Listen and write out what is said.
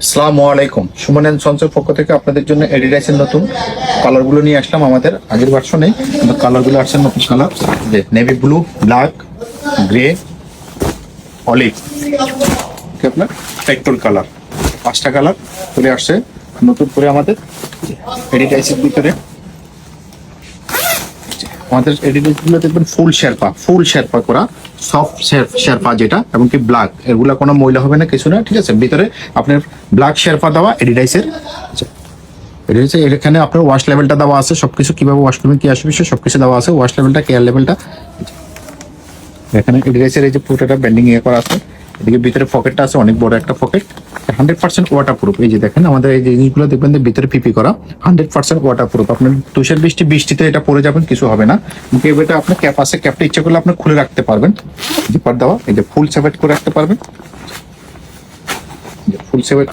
আসসালামু আলাইকুম। সুমন এন্ড সন্সের পক্ষ থেকে আপনাদের জন্য এডিডাসের নতুন কালারগুলো নিয়ে আসলাম। আমাদের আগের ভার্সনে কিন্তু কালারগুলো আসছে নতুন কালার, যে navy blue, black, grey, olive, আপনার পেট্রোল কালার, 5টা কালার চলে আসছে নতুন করে আমাদের এডিডাসের ভিতরে। আমাদের এডিডাস গুলো দেখবেন ফুল শেরপা করা, সফট শেরপা যেটা, এবং কি ব্ল্যাক, এগুলা কোনো ময়লা হবে না, কিছু না, ঠিক আছে। ভিতরে আপনার ব্ল্যাক শেরপা দেওয়া এডিডাসের। এখানে আপনার ওয়াশ লেভেলটা দেওয়া আছে, সবকিছু কিভাবে ওয়াশ করবেন, কি আসবে সবকিছু দেওয়া আছে, ওয়াশ লেভেলটা, কেয়ার লেভেলটা। এখানে এডিডাসের এই যে পুরোটা ব্যান্ডিং করা আছে। এদিকে ভিতরে পকেটটা আছে, অনেক বড় একটা পকেট, 100% ওয়াটার প্রুফ। এই যে দেখেন আমাদের এই জিনিসগুলো দেখবেন যে ভিতরে পিপি করা, 100% ওয়াটার প্রুফ। আপনার তুষার বৃষ্টিতে এটা পরে যাবেন, কিছু হবে না। এটা আপনার ক্যাপ আছে, ক্যাপটা ইচ্ছা করলে আপনি খুলে রাখতে পারবেন, জিপার দেওয়া। এই যে ফুল সেভেট করে রাখতে পারবেন, ফুল সেভেট